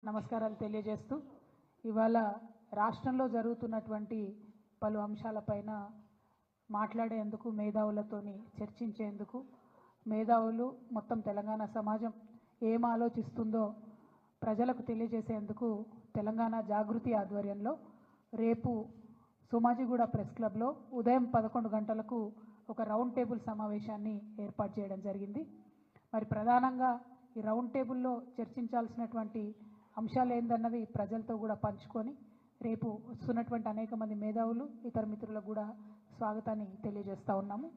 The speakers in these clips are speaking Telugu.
నమస్కారాలు తెలియజేస్తూ ఇవాళ రాష్ట్రంలో జరుగుతున్నటువంటి పలు అంశాలపైన మాట్లాడేందుకు మేధావులతోని చర్చించేందుకు మేధావులు మొత్తం తెలంగాణ సమాజం ఏం ఆలోచిస్తుందో ప్రజలకు తెలియజేసేందుకు తెలంగాణ జాగృతి ఆధ్వర్యంలో రేపు సోమాజిగూడ ప్రెస్ క్లబ్లో ఉదయం 11 గంటలకు ఒక రౌండ్ టేబుల్ సమావేశాన్ని ఏర్పాటు చేయడం జరిగింది. మరి ప్రధానంగా ఈ రౌండ్ టేబుల్లో చర్చించాల్సినటువంటి అంశాలు ఏందన్నది ప్రజలతో కూడా పంచుకొని రేపు వస్తున్నటువంటి అనేక మంది మేధావులు ఇతర మిత్రులకు కూడా స్వాగతాన్ని తెలియజేస్తూ ఉన్నాము.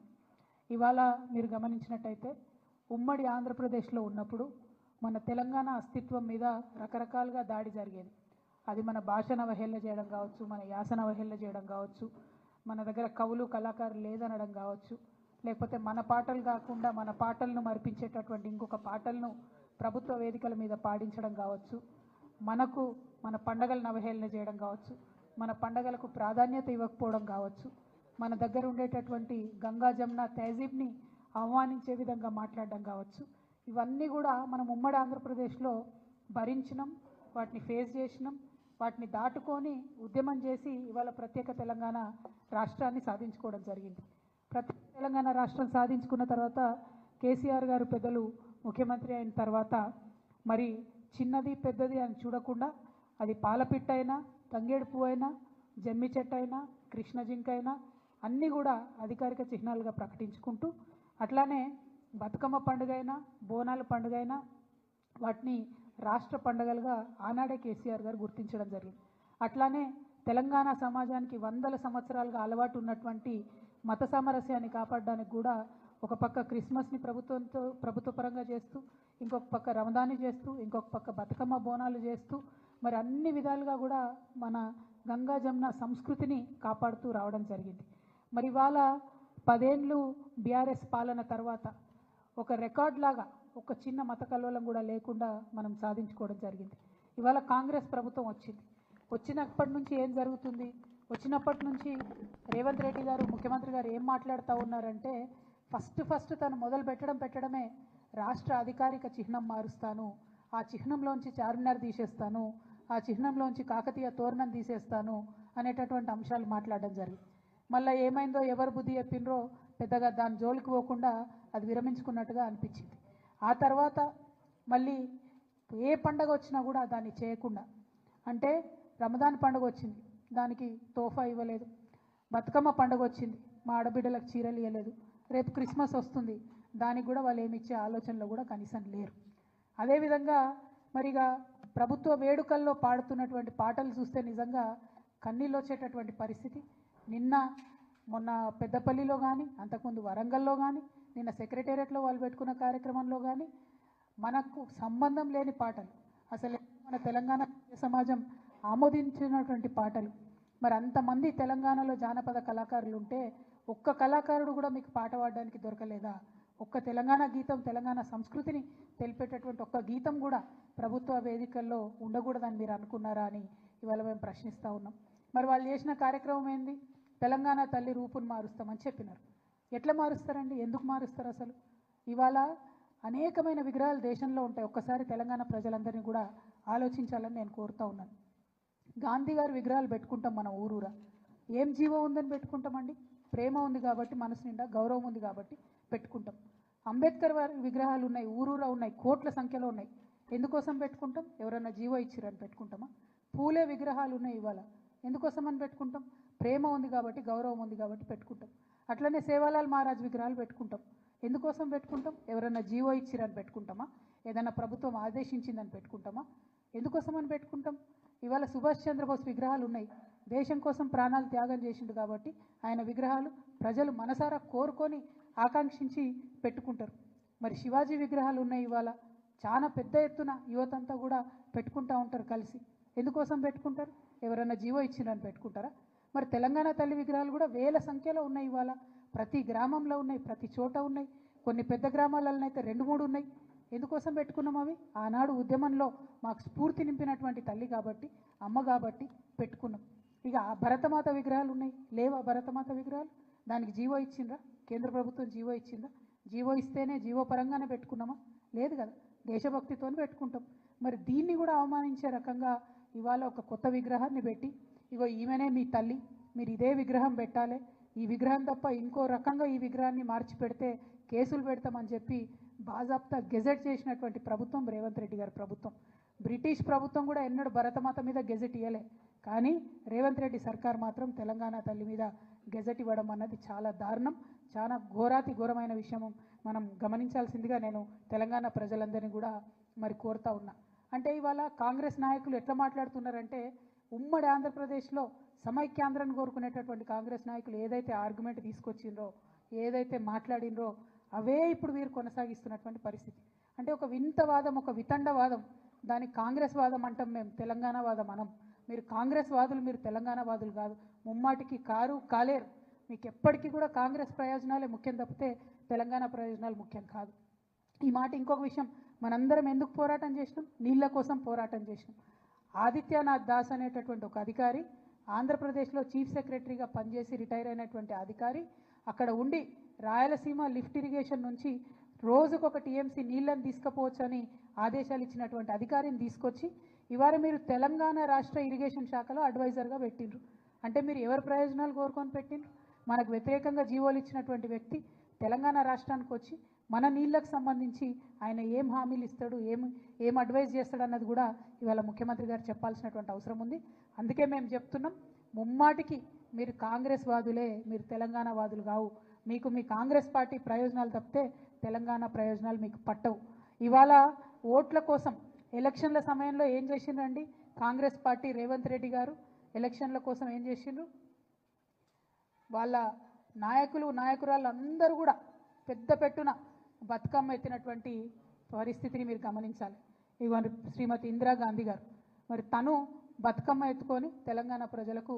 ఇవాళ మీరు గమనించినట్టయితే ఉమ్మడి ఆంధ్రప్రదేశ్లో ఉన్నప్పుడు మన తెలంగాణ అస్తిత్వం మీద రకరకాలుగా దాడి జరిగేది. అది మన భాషను అవహేళన చేయడం కావచ్చు, మన యాసను అవహేళన చేయడం కావచ్చు, మన దగ్గర కవులు కళాకారులు లేదనడం కావచ్చు, లేకపోతే మన పాటలు కాకుండా మన పాటలను మరిపించేటటువంటి ఇంకొక పాటలను ప్రభుత్వ వేదికల మీద పాడించడం కావచ్చు, మనకు మన పండగలను అవహేళన చేయడం కావచ్చు, మన పండగలకు ప్రాధాన్యత ఇవ్వకపోవడం కావచ్చు, మన దగ్గర ఉండేటటువంటి గంగా జమున తహజీబ్ని అవమానించే విధంగా మాట్లాడడం కావచ్చు, ఇవన్నీ కూడా మనం ఉమ్మడి ఆంధ్రప్రదేశ్లో భరించినాం, వాటిని ఫేస్ చేసినాం, వాటిని దాటుకొని ఉద్యమం చేసి ఇవాళ ప్రత్యేక తెలంగాణ రాష్ట్రాన్ని సాధించుకోవడం జరిగింది. ప్రత్యేక తెలంగాణ రాష్ట్రం సాధించుకున్న తర్వాత కేసీఆర్ గారు పెద్దలు ముఖ్యమంత్రి అయిన తర్వాత మరి చిన్నది పెద్దది అని చూడకుండా అది పాలపిట్ట అయినా, తంగేడు పువ్వు అయినా, జమ్మి చెట్టు అయినా, కృష్ణ జింక అయినా అన్నీ కూడా అధికారిక చిహ్నాలుగా ప్రకటించుకుంటూ అట్లానే బతుకమ్మ పండుగ అయినా, బోనాల పండుగ అయినా వాటిని రాష్ట్ర పండుగలుగా ఆనాడే కేసీఆర్ గారు గుర్తించడం జరిగింది. అట్లానే తెలంగాణ సమాజానికి వందల సంవత్సరాలుగా అలవాటు ఉన్నటువంటి మత సామరస్యాన్ని కాపాడడానికి కూడా ఒక పక్క క్రిస్మస్ని ప్రభుత్వ పరంగా చేస్తూ, ఇంకొక పక్క రమదాన్ని చేస్తూ, ఇంకొక పక్క బతుకమ్మ బోనాలు చేస్తూ మరి అన్ని విధాలుగా కూడా మన గంగా జమున సంస్కృతిని కాపాడుతూ రావడం జరిగింది. మరి ఇవాళ 10 ఏళ్ళు బీఆర్ఎస్ పాలన తర్వాత ఒక రికార్డ్ లాగా ఒక చిన్న మత కల్లోలం కూడా లేకుండా మనం సాధించుకోవడం జరిగింది. ఇవాళ కాంగ్రెస్ ప్రభుత్వం వచ్చినప్పటి నుంచి ఏం జరుగుతుంది? వచ్చినప్పటి నుంచి రేవంత్ రెడ్డి గారు ముఖ్యమంత్రి గారు ఏం మాట్లాడుతూ ఉన్నారంటే ఫస్ట్ తను మొదలు పెట్టడమే రాష్ట్ర అధికారిక చిహ్నం మారుస్తాను, ఆ చిహ్నంలోంచి చార్మినార్ తీసేస్తాను, ఆ చిహ్నంలోంచి కాకతీయ తోరణం తీసేస్తాను అనేటటువంటి అంశాలు మాట్లాడడం జరిగింది. మళ్ళీ ఏమైందో ఎవరు బుద్ధి చెప్పినరో పెద్దగా దాని జోలికి పోకుండా అది విరమించుకున్నట్టుగా అనిపించింది. ఆ తర్వాత మళ్ళీ ఏ పండగ వచ్చినా కూడా దాన్ని చేయకుండా, అంటే రమదాన్ పండుగ వచ్చింది దానికి తోఫా ఇవ్వలేదు, బతుకమ్మ పండుగ వచ్చింది మా ఆడబిడ్డలకు చీరలు ఇవ్వలేదు, రేపు క్రిస్మస్ వస్తుంది దానికి కూడా వాళ్ళు ఏమి ఇచ్చే ఆలోచనలో కూడా కనీసం లేరు. అదేవిధంగా మరిగా ప్రభుత్వ వేడుకల్లో పాడుతున్నటువంటి పాటలు చూస్తే నిజంగా కన్నీళ్ళు వచ్చేటటువంటి పరిస్థితి. మొన్న పెద్దపల్లిలో కానీ, అంతకుముందు వరంగల్లో కానీ, నిన్న సెక్రటేరియట్లో వాళ్ళు పెట్టుకున్న కార్యక్రమంలో కానీ మనకు సంబంధం లేని పాటలు, అసలు మన తెలంగాణ సమాజం ఆమోదించినటువంటి పాటలు. మరి అంతమంది తెలంగాణలో జానపద కళాకారులు ఉంటే ఒక్క కళాకారుడు కూడా మీకు పాట పాడడానికి దొరకలేదా? ఒక్క తెలంగాణ గీతం, తెలంగాణ సంస్కృతిని తెలిపేటటువంటి ఒక్క గీతం కూడా ప్రభుత్వ వేదికల్లో ఉండకూడదని మీరు అనుకున్నారా అని ఇవాళ మేము ప్రశ్నిస్తూ ఉన్నాం. మరి వాళ్ళు చేసిన కార్యక్రమం ఏంది? తెలంగాణ తల్లి రూపును మారుస్తామని చెప్పినారు. ఎట్లా మారుస్తారండి? ఎందుకు మారుస్తారు? అసలు ఇవాళ అనేకమైన విగ్రహాలు దేశంలో ఉంటాయి. ఒక్కసారి తెలంగాణ ప్రజలందరినీ కూడా ఆలోచించాలని నేను కోరుతూ ఉన్నాను. గాంధీ గారి విగ్రహాలు పెట్టుకుంటాం మనం ఊరూరా. ఏం జీవం ఉందని పెట్టుకుంటామండి? ప్రేమ ఉంది కాబట్టి, మనసు నిండా గౌరవం ఉంది కాబట్టి పెట్టుకుంటాం. అంబేద్కర్ వారి విగ్రహాలు ఉన్నాయి, ఊరూరా ఉన్నాయి, కోట్ల సంఖ్యలో ఉన్నాయి. ఎందుకోసం పెట్టుకుంటాం? ఎవరన్నా జీవో ఇచ్చిరని పెట్టుకుంటామా? పూలే విగ్రహాలు ఉన్నాయి ఇవాళ, ఎందుకోసం అని పెట్టుకుంటాం? ప్రేమ ఉంది కాబట్టి, గౌరవం ఉంది కాబట్టి పెట్టుకుంటాం. అట్లనే సేవాలాల్ మహారాజ్ విగ్రహాలు పెట్టుకుంటాం. ఎందుకోసం పెట్టుకుంటాం? ఎవరన్నా జీవో ఇచ్చిరని పెట్టుకుంటామా? ఏదైనా ప్రభుత్వం ఆదేశించిందని పెట్టుకుంటామా? ఎందుకోసం అని పెట్టుకుంటాం? ఇవాళ సుభాష్ చంద్రబోస్ విగ్రహాలు ఉన్నాయి, దేశం కోసం ప్రాణాలు త్యాగం చేసిండు కాబట్టి ఆయన విగ్రహాలు ప్రజలు మనసారా కోరుకొని ఆకాంక్షించి పెట్టుకుంటారు. మరి శివాజీ విగ్రహాలు ఉన్నాయి ఇవాళ, చాలా పెద్ద ఎత్తున యువతంతా కూడా పెట్టుకుంటూ ఉంటారు కలిసి. ఎందుకోసం పెట్టుకుంటారు? ఎవరైనా జీవో ఇచ్చిరని పెట్టుకుంటారా? మరి తెలంగాణ తల్లి విగ్రహాలు కూడా వేల సంఖ్యలో ఉన్నాయి ఇవాళ, ప్రతి గ్రామంలో ఉన్నాయి, ప్రతి చోట ఉన్నాయి, కొన్ని పెద్ద గ్రామాలలోనైతే 2-3 ఉన్నాయి. ఎందుకోసం పెట్టుకున్నాం? అవి ఆనాడు ఉద్యమంలో మాకు స్ఫూర్తి నింపినటువంటి తల్లి కాబట్టి, అమ్మ కాబట్టి పెట్టుకున్నాం. ఇక భరతమాత విగ్రహాలు ఉన్నాయి, లేవా భరతమాత విగ్రహాలు? దానికి జీవో ఇచ్చిండ్రా? కేంద్ర ప్రభుత్వం జీవో ఇచ్చిందా? జీవో ఇస్తేనే జీవో పరంగానే పెట్టుకున్నామా? లేదు కదా. దేశభక్తితో పెట్టుకుంటాం. మరి దీన్ని కూడా అవమానించే రకంగా ఇవాళ ఒక కొత్త విగ్రహాన్ని పెట్టి ఇగో ఈమెనే మీ తల్లి, మీరు ఇదే విగ్రహం పెట్టాలి, ఈ విగ్రహం తప్ప ఇంకో రకంగా ఈ విగ్రహాన్ని మార్చి పెడితే కేసులు పెడతామని చెప్పి బాజాప్తా గెజెట్ చేసినటువంటి ప్రభుత్వం రేవంత్ రెడ్డి గారి ప్రభుత్వం. బ్రిటిష్ ప్రభుత్వం కూడా ఎన్నడూ భరతమాత మీద గెజెట్ ఇవ్వలే, కానీ రేవంత్ రెడ్డి సర్కార్ మాత్రం తెలంగాణ తల్లి మీద గెజెట్ ఇవ్వడం అన్నది చాలా దారుణం, చాలా ఘోరాతి ఘోరమైన విషయం మనం గమనించాల్సిందిగా నేను తెలంగాణ ప్రజలందరినీ కూడా మరి కోరుతా ఉన్నా. అంటే ఇవాళ కాంగ్రెస్ నాయకులు ఎట్లా మాట్లాడుతున్నారంటే ఉమ్మడి ఆంధ్రప్రదేశ్లో సమైక్యాంధ్రాన్ని కోరుకునేటటువంటి కాంగ్రెస్ నాయకులు ఏదైతే ఆర్గ్యుమెంట్ తీసుకొచ్చిండ్రో, ఏదైతే మాట్లాడినరో అవే ఇప్పుడు వీరు కొనసాగిస్తున్నటువంటి పరిస్థితి. అంటే ఒక వింతవాదం, ఒక వితండవాదం, దానికి కాంగ్రెస్ వాదం అంటాం మేము, తెలంగాణ వాదం అనం. మీరు కాంగ్రెస్ వాదులు, మీరు తెలంగాణ వాదులు కాదు, ముమ్మాటికి కారు కాలేరు. మీకు ఎప్పటికీ కూడా కాంగ్రెస్ ప్రయోజనాలే ముఖ్యం తప్పితే తెలంగాణ ప్రయోజనాలు ముఖ్యం కాదు. ఈ మాట ఇంకొక విషయం, మనందరం ఎందుకు పోరాటం చేసినాం? నీళ్ళ కోసం పోరాటం చేసినాం. ఆదిత్యనాథ్ దాస్ అనేటటువంటి ఒక అధికారి ఆంధ్రప్రదేశ్లో చీఫ్ సెక్రటరీగా పనిచేసి రిటైర్ అయినటువంటి అధికారి అక్కడ ఉండి రాయలసీమ లిఫ్ట్ ఇరిగేషన్ నుంచి రోజుకొక టీఎంసీ నీళ్ళని తీసుకుపోవచ్చని ఆదేశాలు ఇచ్చినటువంటి అధికారిని తీసుకొచ్చి ఇవాళ మీరు తెలంగాణ రాష్ట్ర ఇరిగేషన్ శాఖలో అడ్వైజర్గా పెట్టిండ్రు. అంటే మీరు ఎవరి ప్రయోజనాలు కోరుకొని పెట్టిండ్రు? మనకు వ్యతిరేకంగా జీవోలు ఇచ్చినటువంటి వ్యక్తి తెలంగాణ రాష్ట్రానికి వచ్చి మన నీళ్ళకు సంబంధించి ఆయన ఏం హామీలు ఇస్తాడు, ఏం అడ్వైజ్ చేస్తాడు అన్నది కూడా ఇవాళ ముఖ్యమంత్రి గారు చెప్పాల్సినటువంటి అవసరం ఉంది. అందుకే మేము చెప్తున్నాం, ముమ్మాటికి మీరు కాంగ్రెస్ వాదులే, మీరు తెలంగాణ వాదులు కావు. మీకు మీ కాంగ్రెస్ పార్టీ ప్రయోజనాలు తప్పితే తెలంగాణ ప్రయోజనాలు మీకు పట్టవు. ఇవాళ ఓట్ల కోసం ఎలక్షన్ల సమయంలో ఏం చేసిండ్రండి కాంగ్రెస్ పార్టీ? రేవంత్ రెడ్డి గారు ఎలక్షన్ల కోసం ఏం చేసిండ్రు? వాళ్ళ నాయకురాళ్ళు అందరూ కూడా పెద్ద పెట్టున బతుకమ్మ ఎత్తినటువంటి పరిస్థితిని మీరు గమనించాలి. ఇవన్నీ శ్రీమతి ఇందిరాగాంధీ గారు, మరి తను బతుకమ్మ ఎత్తుకొని తెలంగాణ ప్రజలకు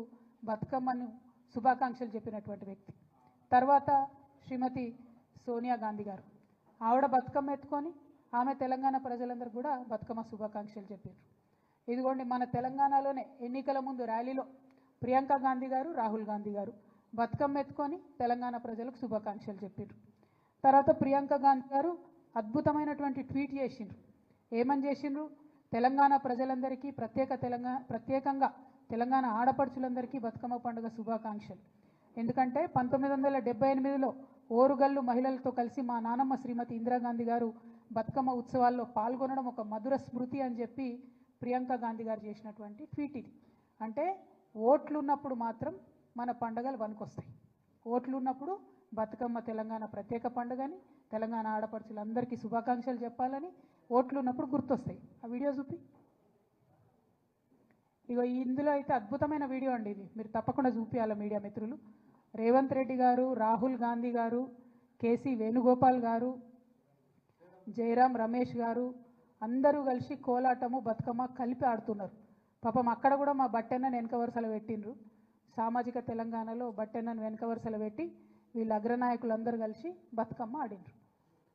బతుకమ్మను శుభాకాంక్షలు చెప్పినటువంటి వ్యక్తి. తర్వాత శ్రీమతి సోనియా గాంధీ గారు, ఆవిడ బతుకమ్మ ఎత్తుకొని ఆమె తెలంగాణ ప్రజలందరూ కూడా బతుకమ్మ శుభాకాంక్షలు చెప్పారు. ఇదిగోండి మన తెలంగాణలోనే ఎన్నికల ముందు ర్యాలీలో ప్రియాంక గాంధీ గారు, రాహుల్ గాంధీ గారు బతుకమ్మ ఎత్తుకొని తెలంగాణ ప్రజలకు శుభాకాంక్షలు చెప్పారు. తర్వాత ప్రియాంక గాంధీ గారు అద్భుతమైనటువంటి ట్వీట్ చేసిండ్రు. ఏమని చేసిండ్రు? తెలంగాణ ప్రజలందరికీ ప్రత్యేకంగా తెలంగాణ ఆడపడుచులందరికీ బతుకమ్మ పండుగ శుభాకాంక్షలు. ఎందుకంటే 1978లో ఓరుగల్లు మహిళలతో కలిసి మా నానమ్మ శ్రీమతి ఇందిరాగాంధీ గారు బతుకమ్మ ఉత్సవాల్లో పాల్గొనడం ఒక మధుర స్మృతి అని చెప్పి ప్రియాంక గాంధీ గారు చేసినటువంటి ట్వీట్ ఇది. అంటే ఓట్లు ఉన్నప్పుడు మాత్రం మన పండుగలు వనుకొస్తాయి. ఓట్లు ఉన్నప్పుడు బతుకమ్మ తెలంగాణ ప్రత్యేక పండుగని, తెలంగాణ ఆడపడుచులందరికీ శుభాకాంక్షలు చెప్పాలని ఓట్లు ఉన్నప్పుడు గుర్తొస్తాయి. ఆ వీడియో చూపి. ఇగో ఇందులో అయితే అద్భుతమైన వీడియో అండి ఇది, మీరు తప్పకుండా చూపించాలి మీడియా మిత్రులు. రేవంత్ రెడ్డి గారు, రాహుల్ గాంధీ గారు, కేసీ వేణుగోపాల్ గారు, జయరాం రమేష్ గారు అందరూ కలిసి కోలాటము బతుకమ్మ కలిపి ఆడుతున్నారు. పాపం అక్కడ కూడా మా బట్టెన్నను వెనక వరుసలో పెట్టిండ్రు. సామాజిక తెలంగాణలో బట్టెన్నను వెనక వరుసలో పెట్టి వీళ్ళ అగ్రనాయకులందరూ కలిసి బతుకమ్మ ఆడిండ్రు.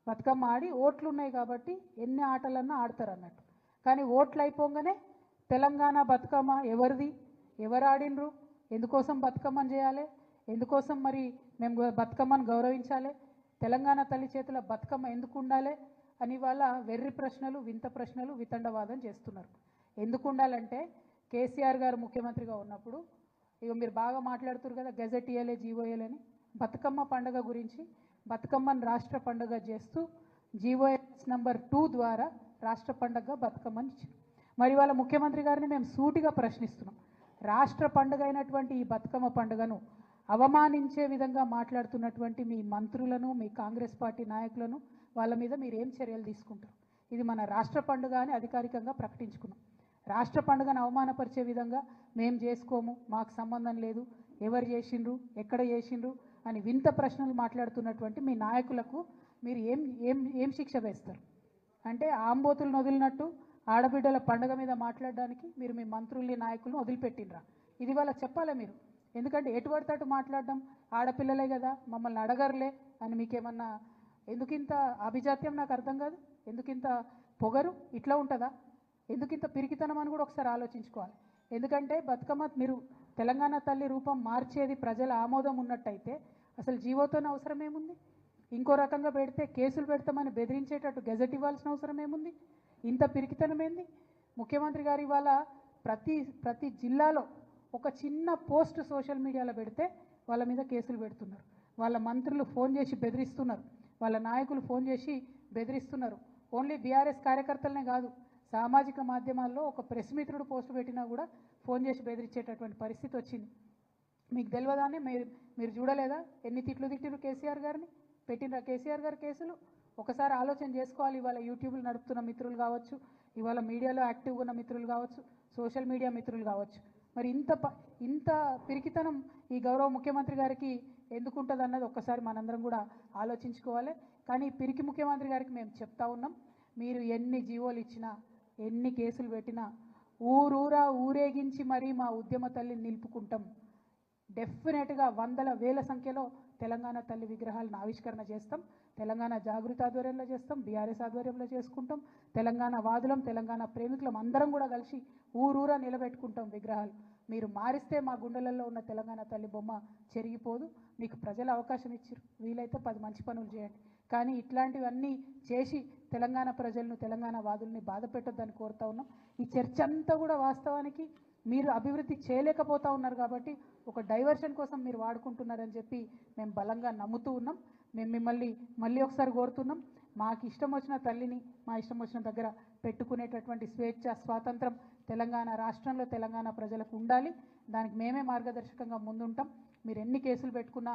బతుకమ్మ ఆడి ఓట్లు ఉన్నాయి కాబట్టి ఎన్ని ఆటలన్నా ఆడతారు అన్నట్టు. కానీ ఓట్లు అయిపోగానే తెలంగాణ బతుకమ్మ ఎవరిది, ఎవరు ఆడిండ్రు, ఎందుకోసం బతుకమ్మని చేయాలి, ఎందుకోసం మరి మేము బతుకమ్మను గౌరవించాలి, తెలంగాణ తల్లి చేతుల బతుకమ్మ ఎందుకు ఉండాలి అని వాళ్ళ వెర్రి ప్రశ్నలు, వింత ప్రశ్నలు, వితండవాదం చేస్తున్నారు. ఎందుకు ఉండాలంటే కేసీఆర్ గారు ముఖ్యమంత్రిగా ఉన్నప్పుడు ఇక మీరు బాగా మాట్లాడుతున్నారు కదా గెజెట్ ఇయ్యలే, జీవో ఇయ్యలేని, బతుకమ్మ పండుగ గురించి బతుకమ్మను రాష్ట్ర పండుగ చేస్తూ జీవోఎస్ నంబర్ 2 ద్వారా రాష్ట్ర పండుగ బతుకమ్మని ఇచ్చారు. మరి వాళ్ళ ముఖ్యమంత్రి గారిని మేము సూటిగా ప్రశ్నిస్తున్నాం, రాష్ట్ర పండుగ అయినటువంటి ఈ బతుకమ్మ పండుగను అవమానించే విధంగా మాట్లాడుతున్నటువంటి మీ మంత్రులను, మీ కాంగ్రెస్ పార్టీ నాయకులను వాళ్ళ మీద మీరు ఏం చర్యలు తీసుకుంటారు? ఇది మన రాష్ట్ర పండుగ అని అధికారికంగా ప్రకటించుకున్నాం. రాష్ట్ర పండుగను అవమానపరిచే విధంగా మేము చేసుకోము, మాకు సంబంధం లేదు, ఎవరు చేసిండ్రు, ఎక్కడ చేసిండ్రు అని వింత ప్రశ్నలు మాట్లాడుతున్నటువంటి మీ నాయకులకు మీరు ఏం ఏం ఏం శిక్ష వేస్తారు? అంటే ఆంబోతులను వదిలినట్టు ఆడబిడ్డల పండుగ మీద మాట్లాడడానికి మీరు మీ మంత్రుల్ని, నాయకులను వదిలిపెట్టినరా? ఇది వాళ్ళకి చెప్పాలి మీరు. ఎందుకంటే ఎటువడితట్టు మాట్లాడడం, ఆడపిల్లలే కదా మమ్మల్ని అడగర్లే అని మీకేమన్నా, ఎందుకింత అభిజాత్యం నాకు అర్థం కాదు. ఎందుకింత పొగరు? ఇట్లా ఉంటుందా? ఎందుకింత పిరికితనం అని కూడా ఒకసారి ఆలోచించుకోవాలి. ఎందుకంటే బతుకమ్మ మీరు తెలంగాణ తల్లి రూపం మార్చేది ప్రజల ఆమోదం ఉన్నట్టయితే అసలు జీవోతోనే అవసరం ఏముంది? ఇంకో రకంగా పెడితే కేసులు పెడతామని బెదిరించేటట్టు గెజెట్ ఇవ్వాల్సిన అవసరం ఏముంది? ఇంత పిరికితనమేంది? ముఖ్యమంత్రి గారు ఇవాళ ప్రతి జిల్లాలో ఒక చిన్న పోస్ట్ సోషల్ మీడియాలో పెడితే వాళ్ళ మీద కేసులు పెడుతున్నారు. వాళ్ళ మంత్రులు ఫోన్ చేసి బెదిరిస్తున్నారు, వాళ్ళ నాయకులు ఫోన్ చేసి బెదిరిస్తున్నారు. ఓన్లీ బీఆర్ఎస్ కార్యకర్తలనే కాదు, సామాజిక మాధ్యమాల్లో ఒక ప్రెస్ మిత్రుడు పోస్ట్ పెట్టినా కూడా ఫోన్ చేసి బెదిరించేటటువంటి పరిస్థితి వచ్చింది. మీకు తెలియదానే మీరు చూడలేదా? ఎన్ని తిట్టిరు కేసీఆర్ గారిని? పెట్టినరా కేసీఆర్ గారి కేసులు? ఒకసారి ఆలోచన చేసుకోవాలి. ఇవాళ యూట్యూబ్లు నడుపుతున్న మిత్రులు కావచ్చు, ఇవాళ మీడియాలో యాక్టివ్గా ఉన్న మిత్రులు కావచ్చు, సోషల్ మీడియా మిత్రులు కావచ్చు, మరి ఇంత పిరికితనం ఈ గౌరవ ముఖ్యమంత్రి గారికి ఎందుకుంటుంది అన్నది ఒక్కసారి మనందరం కూడా ఆలోచించుకోవాలి. కానీ పిరికి ముఖ్యమంత్రి గారికి మేము చెప్తా ఉన్నాం, మీరు ఎన్ని జీవోలు ఇచ్చినా, ఎన్ని కేసులు పెట్టినా ఊరూరా ఊరేగించి మరీ మా ఉద్యమ తల్లిని నిలుపుకుంటాం. డెఫినెట్గా వందల వేల సంఖ్యలో తెలంగాణ తల్లి విగ్రహాలను ఆవిష్కరణ చేస్తాం. తెలంగాణ జాగృతి ఆధ్వర్యంలో చేస్తాం, బీఆర్ఎస్ ఆధ్వర్యంలో చేసుకుంటాం. తెలంగాణ వాదులం, తెలంగాణ ప్రేమికులం అందరం కూడా కలిసి ఊరూరా నిలబెట్టుకుంటాం విగ్రహాలు. మీరు మారిస్తే మా గుండెలలో ఉన్న తెలంగాణ తల్లి బొమ్మ చెరిగిపోదు. మీకు ప్రజలు అవకాశం ఇచ్చారు, వీలైతే 10 మంచి పనులు చేయండి. కానీ ఇట్లాంటివన్నీ చేసి తెలంగాణ ప్రజలను, తెలంగాణ వాదుల్ని బాధ పెట్టొద్దని కోరుతా ఉన్నాం. ఈ చర్చ అంతా కూడా వాస్తవానికి మీరు అభివృద్ధి చేయలేకపోతూ ఉన్నారు కాబట్టి ఒక డైవర్షన్ కోసం మీరు వాడుకుంటున్నారని చెప్పి మేము బలంగా నమ్ముతూ ఉన్నాం. మేము మిమ్మల్ని మళ్ళీ ఒకసారి కోరుతున్నాం, మాకు ఇష్టం వచ్చిన తల్లిని మా ఇష్టం వచ్చిన దగ్గర పెట్టుకునేటటువంటి స్వేచ్ఛ, స్వాతంత్రం తెలంగాణ రాష్ట్రంలో తెలంగాణ ప్రజలకు ఉండాలి. దానికి మేమే మార్గదర్శకంగా ముందుంటాం. మీరు ఎన్ని కేసులు పెట్టుకున్నా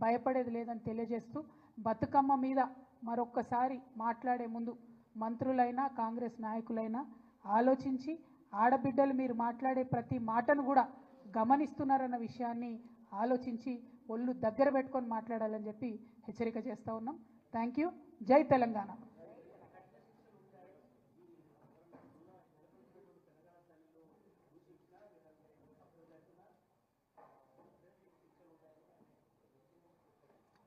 భయపడేది లేదని తెలియజేస్తూ, బతుకమ్మ మీద మరొక్కసారి మాట్లాడే ముందు మంత్రులైనా కాంగ్రెస్ నాయకులైనా ఆలోచించి, ఆడబిడ్డలు మీరు మాట్లాడే ప్రతి మాటను కూడా గమనిస్తున్నారన్న విషయాన్ని ఆలోచించి ఒళ్ళు దగ్గర పెట్టుకొని మాట్లాడాలని చెప్పి హెచ్చరిక చేస్తూ ఉన్నాం. Thank you. జై తెలంగాణ.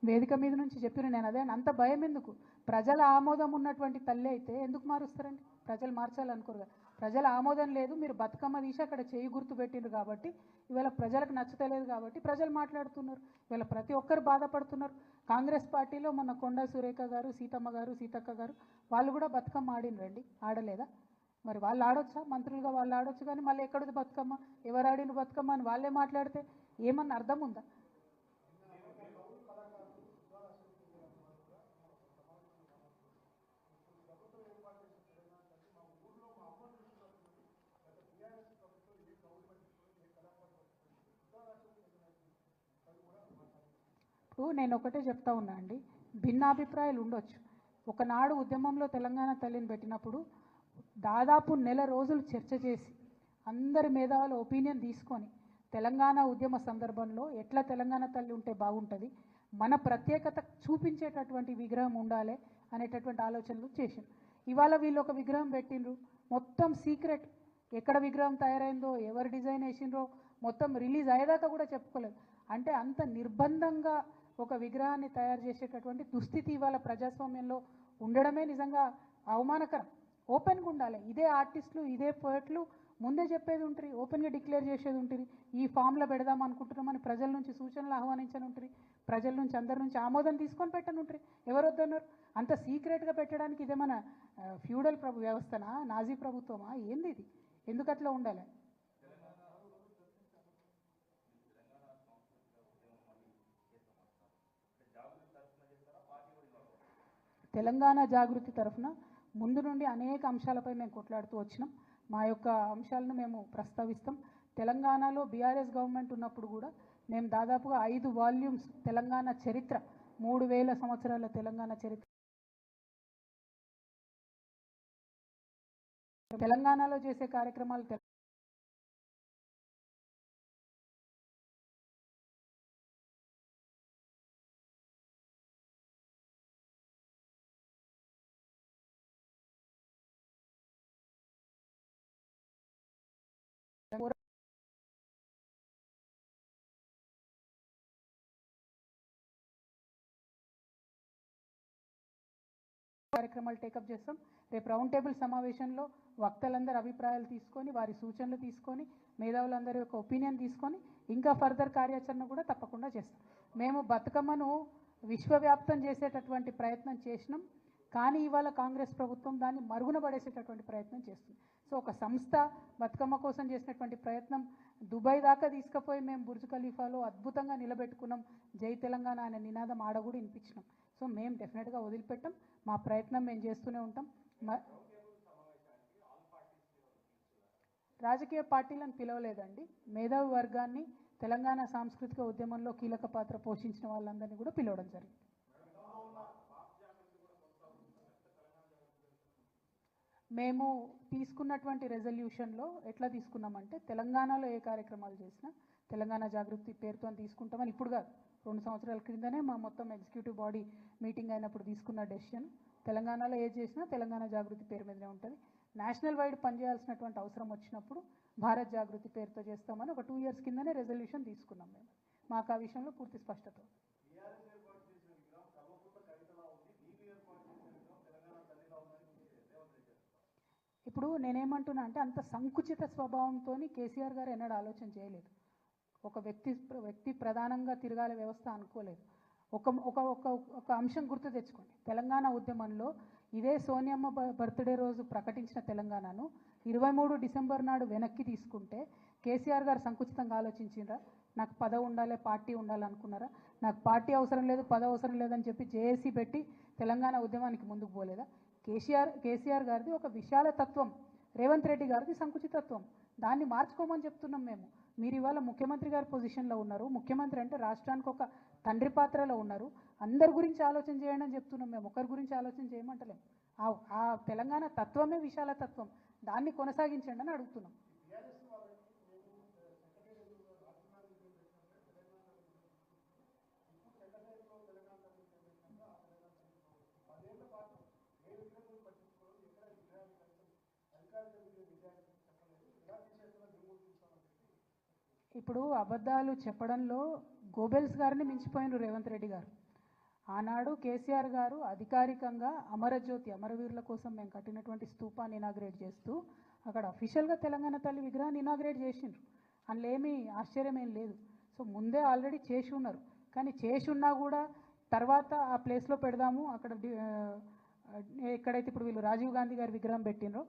వేదిక మీద నుంచి చెప్పిన నేను అదే, అంత భయం ఎందుకు? ప్రజల ఆమోదం ఉన్నటువంటి తల్లి అయితే ఎందుకు మారుస్తారండి? ప్రజలు మార్చాలనుకోరు కదా. ప్రజల ఆమోదం లేదు, మీరు బతుకమ్మ తీసి అక్కడ చేయి గుర్తు పెట్టిండ్రు కాబట్టి ఇవాళ ప్రజలకు నచ్చతలేదు కాబట్టి ప్రజలు మాట్లాడుతున్నారు. ఇవాళ ప్రతి ఒక్కరు బాధపడుతున్నారు. కాంగ్రెస్ పార్టీలో మొన్న కొండా సురేఖ గారు, సీతమ్మ గారు, సీతక్క గారు వాళ్ళు కూడా బతుకమ్మ ఆడినరండి, ఆడలేదా? మరి వాళ్ళు ఆడొచ్చా? మంత్రులుగా వాళ్ళు ఆడొచ్చు, కానీ మళ్ళీ ఎక్కడిది బతుకమ్మ, ఎవరు ఆడిన బతుకమ్మ అని వాళ్ళే మాట్లాడితే ఏమన్నా అర్థం ఉందా? నేను ఒకటే చెప్తా ఉన్నా అండి, భిన్నాభిప్రాయాలు ఉండొచ్చు. ఒకనాడు ఉద్యమంలో తెలంగాణ తల్లిని పెట్టినప్పుడు దాదాపు నెల రోజులు చర్చ చేసి అందరి మేధావుల ఒపీనియన్ తీసుకొని తెలంగాణ ఉద్యమ సందర్భంలో ఎట్లా తెలంగాణ తల్లి ఉంటే బాగుంటుంది, మన ప్రత్యేకత చూపించేటటువంటి విగ్రహం ఉండాలి అనేటటువంటి ఆలోచనలు చేసిండ్రు. ఇవాళ వీళ్ళు ఒక విగ్రహం పెట్టిండ్రు, మొత్తం సీక్రెట్. ఎక్కడ విగ్రహం తయారైందో, ఎవరు డిజైన్ వేసిండ్రో మొత్తం రిలీజ్ అయ్యేదాకా కూడా చెప్పుకోలేదు. అంటే అంత నిర్బంధంగా ఒక విగ్రహాన్ని తయారు చేసేటటువంటి దుస్థితి ఇవాళ ప్రజాస్వామ్యంలో ఉండడమే నిజంగా అవమానకరం. ఓపెన్గా ఉండాలి. ఇదే ఆర్టిస్టులు, ఇదే పోయట్లు ముందే చెప్పేది ఉంటుంది, ఓపెన్గా డిక్లేర్ చేసేది ఉంటుంది. ఈ ఫామ్లో పెడదాం అనుకుంటున్నామని ప్రజల నుంచి సూచనలు ఆహ్వానించని ఉంటుంది, ప్రజల నుంచి అందరి నుంచి ఆమోదం తీసుకొని పెట్టని ఉంటుంది. ఎవరు వద్దన్నారు? అంత సీక్రెట్గా పెట్టడానికి ఇదేమన్నా ఫ్యూడల్ వ్యవస్థనా, నాజీ ప్రభుత్వమా, ఏంది ఇది? ఎందుకు అట్లా ఉండాలి? తెలంగాణ జాగృతి తరఫున ముందు నుండి అనేక అంశాలపై మేము కొట్లాడుతూ వచ్చినాం. మా యొక్క అంశాలను మేము ప్రస్తావిస్తాం. తెలంగాణలో బీఆర్ఎస్ గవర్నమెంట్ ఉన్నప్పుడు కూడా మేము దాదాపుగా 5 వాల్యూమ్స్ తెలంగాణ చరిత్ర, 3000 సంవత్సరాల తెలంగాణ చరిత్ర తెలంగాణలో చేసే కార్యక్రమాలు కార్యక్రమాలు టేకప్ చేస్తాం. రేపు రౌండ్ టేబుల్ సమావేశంలో వక్తలందరి అభిప్రాయాలు తీసుకొని, వారి సూచనలు తీసుకొని, మేధావులందరి యొక్క ఒపీనియన్ తీసుకొని ఇంకా ఫర్దర్ కార్యాచరణ కూడా తప్పకుండా చేస్తాం. మేము బతుకమ్మను విశ్వవ్యాప్తం చేసేటటువంటి ప్రయత్నం చేసినాం. కానీ ఇవాళ కాంగ్రెస్ ప్రభుత్వం దాన్ని మరుగున పడేసేటటువంటి ప్రయత్నం చేస్తుంది. సో ఒక సంస్థ బతుకమ్మ కోసం చేసినటువంటి ప్రయత్నం దుబాయ్ దాకా తీసుకుపోయి మేము బుర్జ్ ఖలీఫాలో అద్భుతంగా నిలబెట్టుకున్నాం, జై తెలంగాణ అనే నినాదం ఆడ కూడా వినిపించినాం. సో మేము డెఫినెట్గా వదిలిపెట్టాం, మా ప్రయత్నం మేము చేస్తూనే ఉంటాం. రాజకీయ పార్టీలను పిలవలేదండి, మేధావి వర్గాన్ని తెలంగాణ సాంస్కృతిక ఉద్యమంలో కీలక పాత్ర పోషించిన వాళ్ళందరినీ కూడా పిలవడం జరిగింది. మేము తీసుకున్నటువంటి రెజల్యూషన్లో ఎట్లా తీసుకున్నామంటే తెలంగాణలో ఏ కార్యక్రమాలు చేసినా తెలంగాణ జాగృతి పేరుతో తీసుకుంటామని ఇప్పుడు కాదు, 2 సంవత్సరాల క్రిందనే మా మొత్తం ఎగ్జిక్యూటివ్ బాడీ మీటింగ్ అయినప్పుడు తీసుకున్న డెసిషన్. తెలంగాణలో ఏది చేసినా తెలంగాణ జాగృతి పేరు మీదనే ఉంటుంది. నేషనల్ వైడ్ పనిచేయాల్సినటువంటి అవసరం వచ్చినప్పుడు భారత్ జాగృతి పేరుతో చేస్తామని ఒక 2 ఇయర్స్ కిందనే రెజల్యూషన్ తీసుకున్నాం. మేము మాకు ఆ విషయంలో పూర్తి స్పష్టత. ఇప్పుడు నేనేమంటున్నా అంటే అంత సంకుచిత స్వభావంతో కేసీఆర్ గారు ఎన్నడూ ఆలోచన చేయలేదు. ఒక వ్యక్తి ప్రధానంగా తిరగాల వ్యవస్థ అనుకోలేదు. ఒక అంశం గుర్తు తెచ్చుకోండి, తెలంగాణ ఉద్యమంలో ఇదే సోనియమ్మ బర్త్డే రోజు ప్రకటించిన తెలంగాణను 23 డిసెంబర్ నాడు వెనక్కి తీసుకుంటే కేసీఆర్ గారు సంకుచితంగా ఆలోచించిండ్రా? నాకు పదవి ఉండాలి, పార్టీ ఉండాలనుకున్నారా? నాకు పార్టీ అవసరం లేదు, పదవి అవసరం లేదని చెప్పి జేఏసీ పెట్టి తెలంగాణ ఉద్యమానికి ముందుకు పోలేదా? కేసీఆర్ గారిది ఒక విశాల తత్వం, రేవంత్ రెడ్డి గారిది సంకుచితత్వం. దాన్ని మార్చుకోమని చెప్తున్నాం మేము. మీరు ఇవాళ ముఖ్యమంత్రి గారి పొజిషన్లో ఉన్నారు, ముఖ్యమంత్రి అంటే రాష్ట్రానికి ఒక తండ్రి పాత్రలో ఉన్నారు, అందరి గురించి ఆలోచన చేయండి అని చెప్తున్నాం మేము, ఒకరి గురించి ఆలోచన చేయమంటలేం. ఆ తెలంగాణ తత్వమే విశాల తత్వం, దాన్ని కొనసాగించండి అని అడుగుతున్నాం. ఇప్పుడు అబద్ధాలు చెప్పడంలో గోబెల్స్ గారిని మించిపోయినారు రేవంత్ రెడ్డి గారు. ఆనాడు కేసీఆర్ గారు అధికారికంగా అమరజ్యోతి అమరవీరుల కోసం మేము కట్టినటువంటి స్తూపాన్ని ఇనాగ్రేట్ చేస్తూ అక్కడ అఫీషియల్గా తెలంగాణ తల్లి విగ్రహాన్ని ఇనాగ్రేట్ చేసిండ్రు. అందులో ఏమీ ఆశ్చర్యం ఏం లేదు. సో ముందే ఆల్రెడీ చేసి ఉన్నారు. కానీ చేసి ఉన్నా కూడా తర్వాత ఆ ప్లేస్లో పెడదాము, అక్కడ ఎక్కడైతే ఇప్పుడు వీళ్ళు రాజీవ్ గాంధీ గారి విగ్రహం పెట్టినరో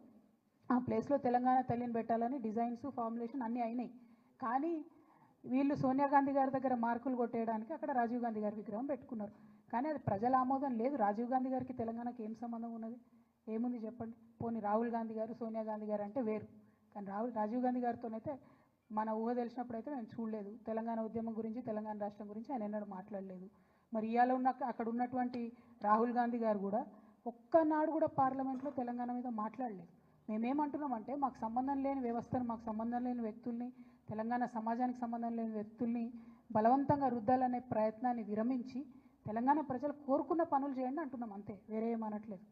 ఆ ప్లేస్లో తెలంగాణ తల్లిని పెట్టాలని డిజైన్స్ ఫార్ములేషన్ అన్నీ అయినాయి. కానీ వీళ్ళు సోనియా గాంధీ గారి దగ్గర మార్కులు కొట్టేయడానికి అక్కడ రాజీవ్ గాంధీ గారి విగ్రహం పెట్టుకున్నారు. కానీ అది ప్రజల ఆమోదం లేదు. రాజీవ్ గాంధీ గారికి తెలంగాణకి ఏం సంబంధం ఉన్నది? ఏముంది చెప్పండి? పోనీ రాహుల్ గాంధీ గారు సోనియా గాంధీ గారు అంటే వేరు, కానీ రాజీవ్ గాంధీ గారితోనైతే మన ఊహ తెలిసినప్పుడైతే మేము చూడలేదు. తెలంగాణ ఉద్యమం గురించి, తెలంగాణ రాష్ట్రం గురించి ఆయన ఎన్నడూ మాట్లాడలేదు. మరి ఇవాళ అక్కడ ఉన్నటువంటి రాహుల్ గాంధీ గారు కూడా ఒక్కనాడు కూడా పార్లమెంట్లో తెలంగాణ మీద మాట్లాడలేదు. మేమేమంటున్నామంటే మాకు సంబంధం లేని వ్యవస్థను, మాకు సంబంధం లేని వ్యక్తుల్ని, తెలంగాణ సమాజానికి సంబంధం లేని వ్యక్తుల్ని బలవంతంగా రుద్దాలనే ప్రయత్నాన్ని విరమించి తెలంగాణ ప్రజలు కోరుకున్న పనులు చేయండి అంటున్నాం, అంతే, వేరే ఏమనట్లేదు.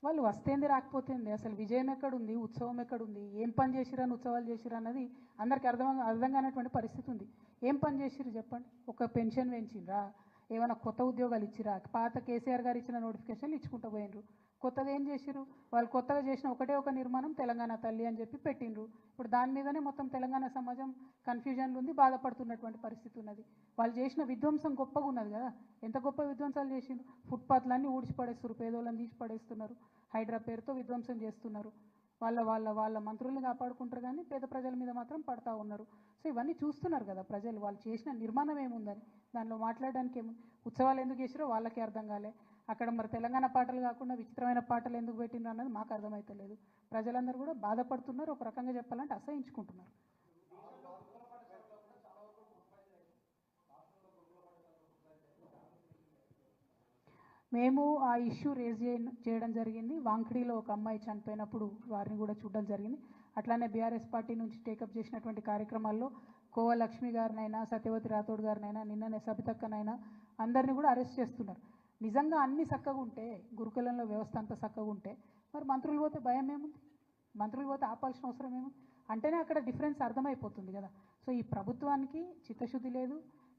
వాళ్ళు వస్తేంది రాకపోతుంది, అసలు విజయం ఎక్కడుంది, ఉత్సవం ఎక్కడుంది, ఏం పని చేసిరని ఉత్సవాలు చేసిరు అన్నది అందరికీ అర్థం కానటువంటి పరిస్థితి ఉంది. ఏం పని చేసిరు చెప్పండి? ఒక పెన్షన్ పెంచిండ్రా? ఏమైనా కొత్త ఉద్యోగాలు ఇచ్చిరా? పాత కేసీఆర్ గారు ఇచ్చిన నోటిఫికేషన్లు ఇచ్చుకుంటూ పోయినరు. కొత్తగా ఏం చేసిరు? వాళ్ళు కొత్తగా చేసిన ఒక నిర్మాణం తెలంగాణ తల్లి అని చెప్పి పెట్టినరు. ఇప్పుడు దాని మీదనే మొత్తం తెలంగాణ సమాజం కన్ఫ్యూజన్లు ఉంది, బాధపడుతున్నటువంటి పరిస్థితి ఉన్నది. వాళ్ళు చేసిన విధ్వంసం గొప్పగా ఉన్నది కదా, ఎంత గొప్ప విధ్వంసాలు చేసిండ్రు. ఫుట్పాత్లన్నీ ఊడ్చి పడేస్తున్నారు, పేదోళ్ళని తీసి పడేస్తున్నారు, హైడ్రా పేరుతో విధ్వంసం చేస్తున్నారు. వాళ్ళ మంత్రుల్ని కాపాడుకుంటారు కానీ పేద ప్రజల మీద మాత్రం పడతా ఉన్నారు. సో ఇవన్నీ చూస్తున్నారు కదా ప్రజలు, వాళ్ళు చేసిన నిర్మాణం ఏముందని. దానిలో మాట్లాడడానికి ఏముంది? ఉత్సవాలు ఎందుకు చేసిరో వాళ్ళకి అర్థం కాలే. అక్కడ మరి తెలంగాణ పాటలు కాకుండా విచిత్రమైన పాటలు ఎందుకు పెట్టిండ్రు అన్నది మాకు అర్థమవుతలేదు. ప్రజలందరూ కూడా బాధపడుతున్నారు, ఒక రకంగా చెప్పాలంటే అసహించుకుంటున్నారు. మేము ఆ ఇష్యూ రేజ్ చేయడం జరిగింది. వాంఖడిలో ఒక అమ్మాయి చనిపోయినప్పుడు వారిని కూడా చూడడం జరిగింది. అట్లానే బీఆర్ఎస్ పార్టీ నుంచి టేకప్ చేసినటువంటి కార్యక్రమాల్లో కోవ లక్ష్మి గారినైనా, సత్యవతి రాథోడ్ గారినైనా, నిన్ననే సబితక్కనైనా అందరినీ కూడా అరెస్ట్ చేస్తున్నారు. నిజంగా అన్ని చక్కగా ఉంటే, గురుకులంలో వ్యవస్థ అంతా చక్కగా ఉంటే మరి మంత్రులు పోతే భయం ఏముంది? మంత్రులు పోతే ఆపాల్సిన అవసరం ఏముంది? అంటేనే అక్కడ డిఫరెన్స్ అర్థమైపోతుంది కదా. సో ఈ ప్రభుత్వానికి చిత్తశుద్ధి లేదు,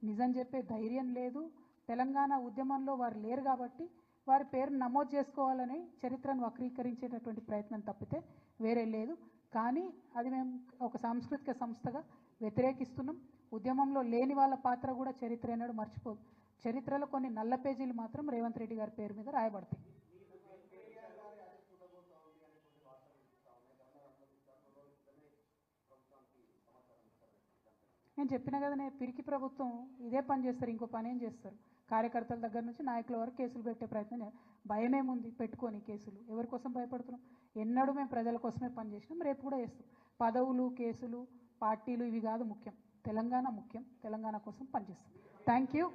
నిజం చెప్పే ధైర్యం లేదు. తెలంగాణ ఉద్యమంలో వారు లేరు కాబట్టి వారి పేరును నమోదు చేసుకోవాలని చరిత్రను వక్రీకరించేటటువంటి ప్రయత్నం తప్పితే వేరే లేదు. కానీ అది మేము ఒక సాంస్కృతిక సంస్థగా వ్యతిరేకిస్తున్నాం. ఉద్యమంలో లేని వాళ్ళ పాత్ర కూడా చరిత్ర ఏనాడు మర్చిపోదు. చరిత్రలో కొన్ని నల్ల పేజీలు మాత్రం రేవంత్ రెడ్డి గారి పేరు మీద రాయబడతాయి. నేను చెప్పిన కదా, నేను పిరికి ప్రభుత్వం ఇదే పని చేస్తారు, ఇంకో పని ఏం చేస్తారు. కార్యకర్తల దగ్గర నుంచి నాయకుల వరకు కేసులు పెట్టే ప్రయత్నం. భయమేముంది పెట్టుకొని కేసులు? ఎవరి కోసం భయపడుతున్నాం? ఎన్నడూ మేము ప్రజల కోసమే పనిచేసినాం, రేపు కూడా చేస్తాం. పదవులు, కేసులు, పార్టీలు ఇవి కాదు ముఖ్యం. తెలంగాణ ముఖ్యం. తెలంగాణ కోసం పనిచేస్తాం. Thank you.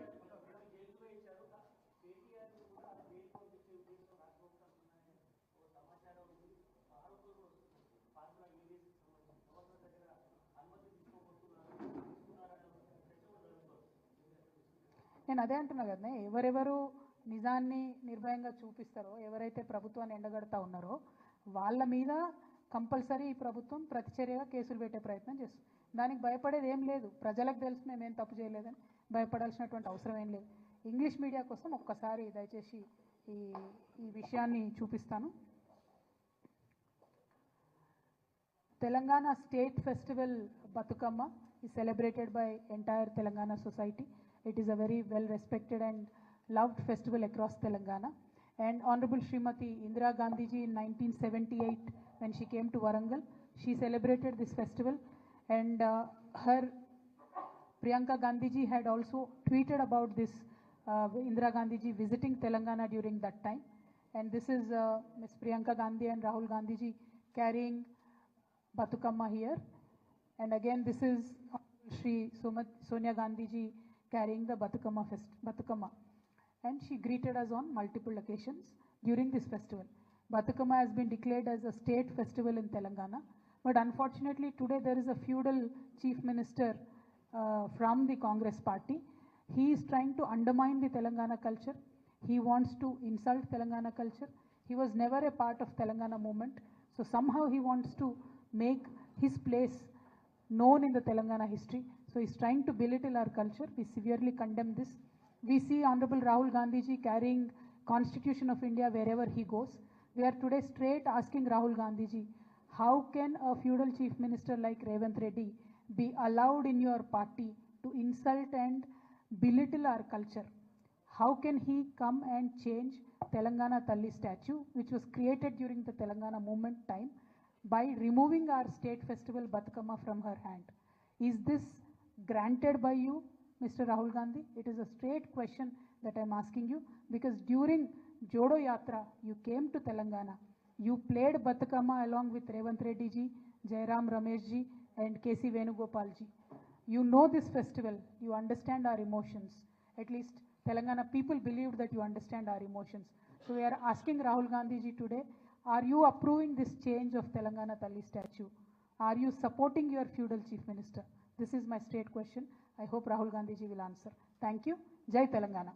నేను అదే అంటున్నా కదా, ఎవరెవరు నిజాన్ని నిర్భయంగా చూపిస్తారో, ఎవరైతే ప్రభుత్వాన్ని ఎండగడతా ఉన్నారో వాళ్ళ మీద కంపల్సరీ ఈ ప్రభుత్వం ప్రతిచర్యగా కేసులు పెట్టే ప్రయత్నం చేస్తుంది. దానికి భయపడేది ఏం లేదు. ప్రజలకు తెలుసు మేమేం తప్పు చేయలేదని, భయపడాల్సినటువంటి అవసరం ఏం లేదు. ఇంగ్లీష్ మీడియా కోసం ఒక్కసారి దయచేసి ఈ విషయాన్ని చూపిస్తాను. Telangana State Festival Batukama is celebrated by entire Telangana society. It is a very well respected and loved festival across Telangana. And Honorable Srimati Indira Gandhi ji in 1978, when she came to Warangal, she celebrated this festival. And her Priyanka Gandhi ji had also tweeted about this Indira Gandhi ji visiting Telangana during that time. And this is Ms. Priyanka Gandhi and Rahul Gandhi ji carrying Batukama here. And again, this is Shri Sonia Gandhi ji carrying the Batukama. And she greeted us on multiple occasions during this festival. Batukama has been declared as a state festival in Telangana. But unfortunately, today there is a feudal chief minister from the Congress party. He is trying to undermine the Telangana culture. He wants to insult Telangana culture. He was never a part of Telangana movement. So somehow he wants to make his place known in the Telangana history. So he's trying to belittle our culture. We severely condemn this. We see Honorable Rahul Gandhi ji carrying Constitution of India wherever he goes. We are today straight asking Rahul Gandhi ji, how can a feudal chief minister like Revanth Reddy be allowed in your party to insult and belittle our culture? How can he come and change Telangana Talli statue, which was created during the Telangana movement time, by removing our state festival Batukama from her hand? Is this granted by you, Mr. Rahul Gandhi? It is a straight question that I am asking you, because during Jodo Yatra, you came to Telangana. You played Batukama along with Revanth Reddy ji, Jairam Ramesh ji and KC Venugopal ji. You know this festival. You understand our emotions. At least Telangana people believed that you understand our emotions. So we are asking Rahul Gandhi ji today, are you approving this change of Telangana Talli statue? Are you supporting your feudal chief minister? This is my straight question. I hope Rahul Gandhi ji will answer. Thank you. Jai Telangana.